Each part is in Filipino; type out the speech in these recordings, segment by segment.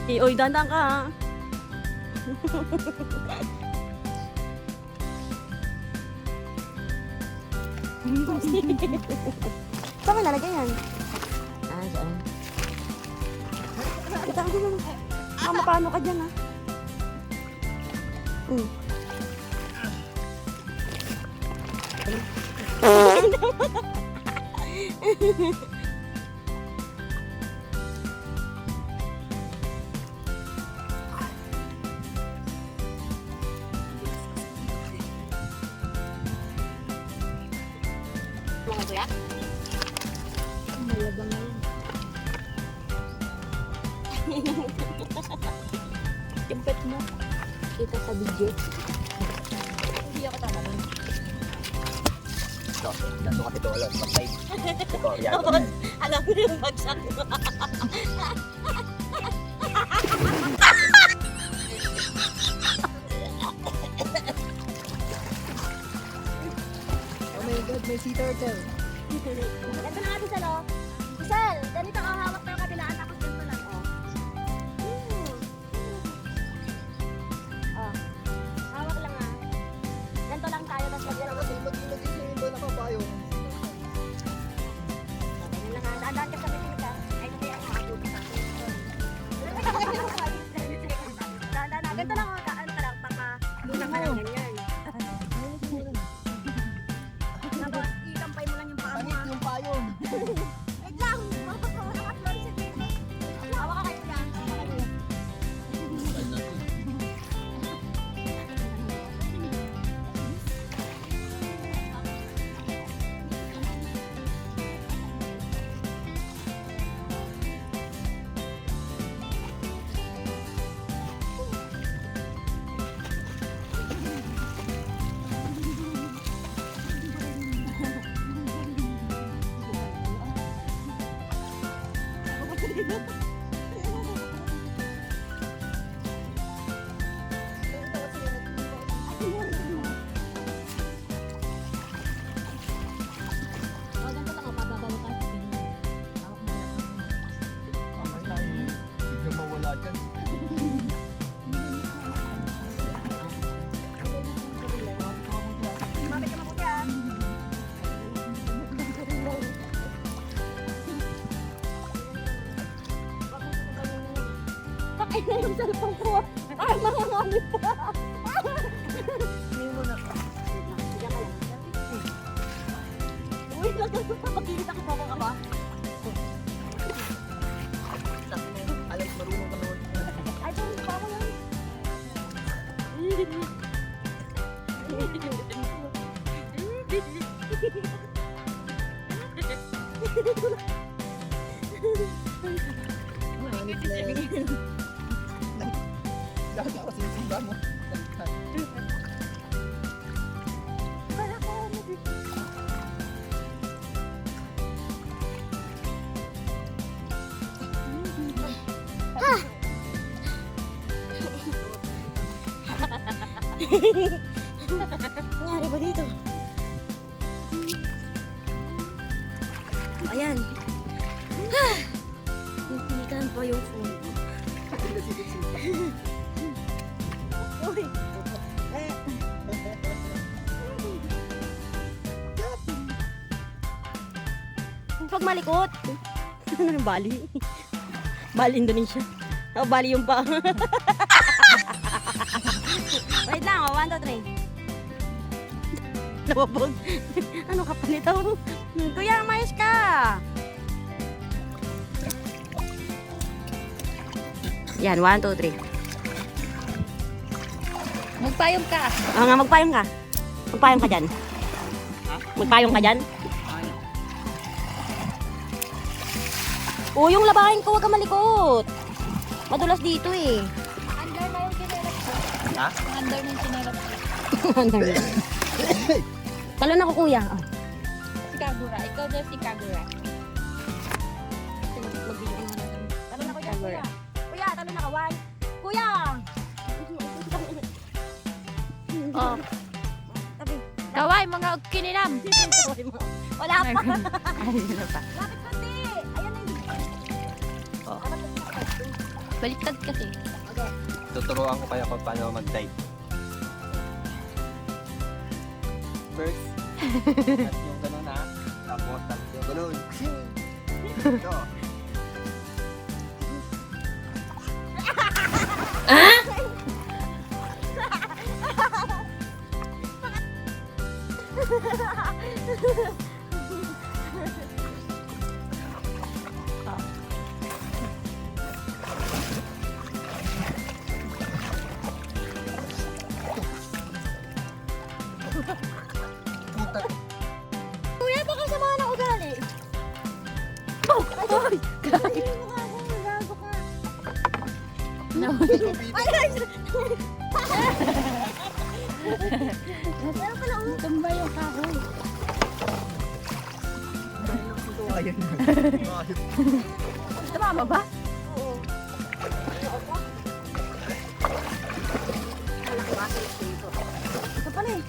Oy, dandan ka ha. Saan mo nalagay yan? Ah, saan? Kita ko lang. Mama, paano ka dyan ha? Mga kuya? Malabang na yun. Timpet mo. Kita sa video. Hindi ako tama nun. Ito, naso ka tito alam. Mag-5. Ito, yan. Tapos, alam mo yung bagsak mo. Oh my God, may sea turtle. Ganito na natin sa lo. Isel, ganito ka hawak na yung kabilaan. Tapos ganito lang. Oh. Hawak lang ah. Ganito lang tayo. Tapos magyan ako. Mag-ilagay sa iba na kabayo. Ganyan lang ah. Daan-daan ka sa pinig ka. Ay, kasi ako makabuti sa akin. Daan-daan na. Ganito lang ah. Ano ka lang. Baka muna ka lang ganyan. Tapos, itampay mo lang yung paa mo Pangit ah. yung payon. Wait lang! Mapapawala ka Flores sa baby. Hawa ka kayo dyan. Biglang mawala dyan. Mabit ka mabuti ah. Ay, na yung cellphone ko. Ay, mangangamit pa. Hindi mo na pa. Diyan ka lang. Uy, magkikita ko pa mga ba? Alex, marunong ka naman. Ay, ito, pa ako yan. Dahil ako sinisimba mo. Para ko, nabigyan. Nangyari ba dito? Ayan. Hinihikan pa yung phone ko. Uy. Pag malikot. Ano yung Bali? Bali, Indonesia. Oh, Bali yung pa. Wait lang, oh. 1, 2, 3. Nawabog. Ano ka pa nito? Kuya, mayos ka. Yan, 1, 2, 3. Magpayong ka. Oo nga, magpayong ka. Magpayong ka dyan. Magpayong ka dyan. Oo, yung labahin ko, huwag ka malikot. Madulas dito eh. Under na yung kinarap ko. Ha? Under na yung kinarap ko. Talon ako, kuya. Oh. Si Kagura. Ikaw daw si Kagura. Talon ako dyan, kuya. Kuya, talon ako. 1. Kuya! Oh. Tabi. Kaway, mga kininam. Wala pa. Ay, ano pa. Lapit konti. Ayan na yung... Oh. Dapat Baliktad kasi. Okay. Tuturuan ko kayo kung paano mag-dive. First, at yung gano'n na. Tapos, yung gano'n. Ito. Puta. Kuya, baka sa mga ugali. Oh! Ay! Gago ka! Gago ka! Ito, Pito. Pero pala, Tumba yung kahoy. Ito, ayan. Ayun. Tumama ba? oo. Ano pa? Malaki ba? Ito pala eh.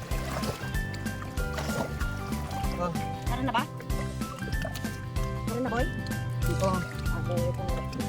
Ah, Tara na ba? Tara na, boy? ito. Okay, ito na.